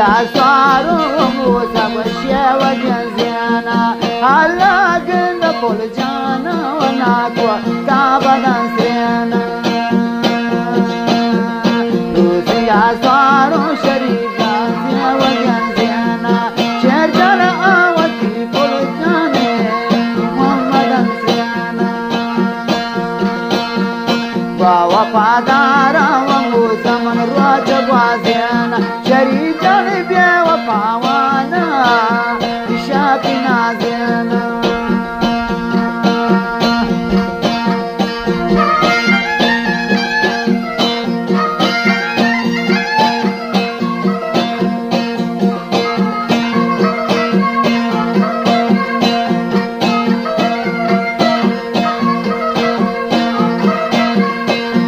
ya swaro mo sabashya wajana halagna poljana wana kwa kabadan sena ya swaro sharika wajana sharjana awati poljane muhammadan sena bawa padara wangu saman raja wazena sharijan byawa pawana shapina zena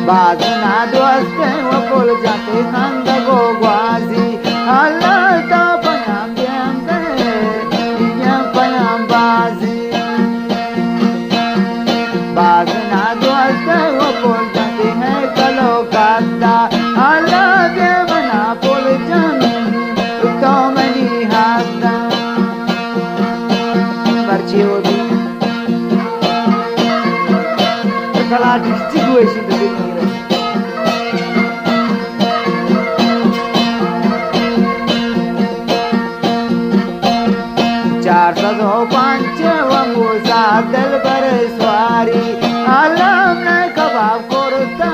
bazna doste wa pol jate khanda go gwazi Allah ta payam byamde ya payam bazi bazna doste wa pol jate hai kalo kanda Allah devana pol jan to mani hasta barchiyo bi kala distribution de चार सौ पांच वंगूसा दिल पर स्वारी आलम ने कबाब कोरता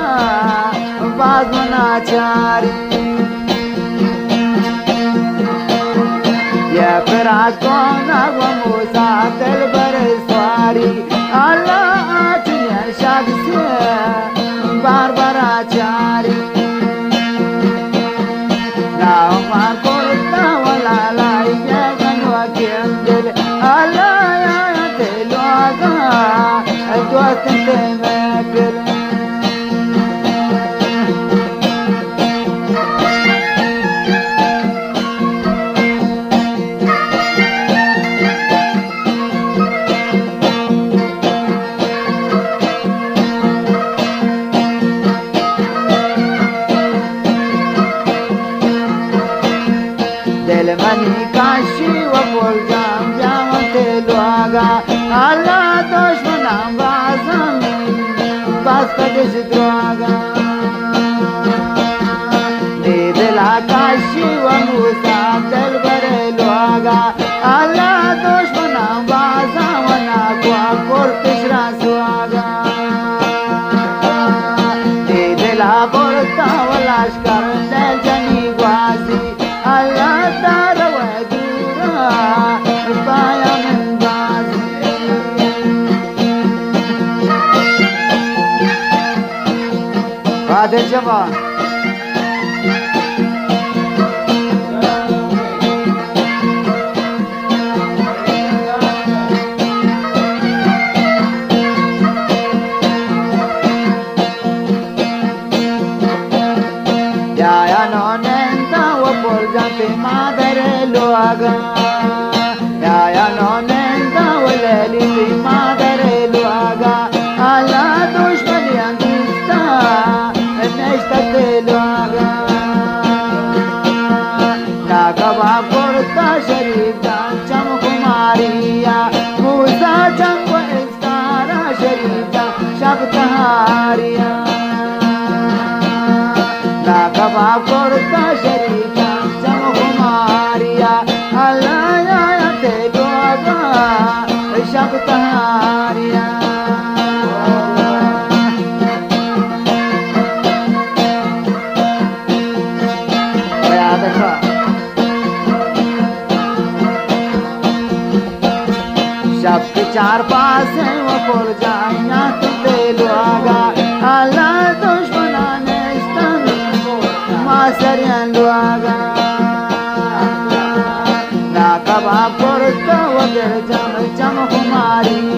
बागनाचारी ये फिरा कौन वंगूसा दिल पर स्वारी आलम आचुनिया शादी बार बार आचारी नाव मार कोरता वाला लाइया Kendel alaya te loaga doat te mekel del mani kashi wa poljam jamate loaga alla dushmanam bazam basta desh droga de la kashi wa musa del bare loaga alla dushmanam bazam na kwa kortish raswaga de la porta walashkar del jani gwazi Allah tarawa dura paya mengazi Father Jawan ya no nenta wa por jante madre loaga ya no nenta wa leli madre loaga ala dushmani andista nesta te loaga na kaba porta sharika cham kumariya musa cham wa istara sharika shabtahariya कबा कोरता शरीका चम कुमारिया अलाया ते लोगा शब्दहारिया याद रखो शब्द चार पास है वो बोल जाना ते लोगा अल्लाह दुश्मना Masarian luaga na kaba porta wa jam jam kumari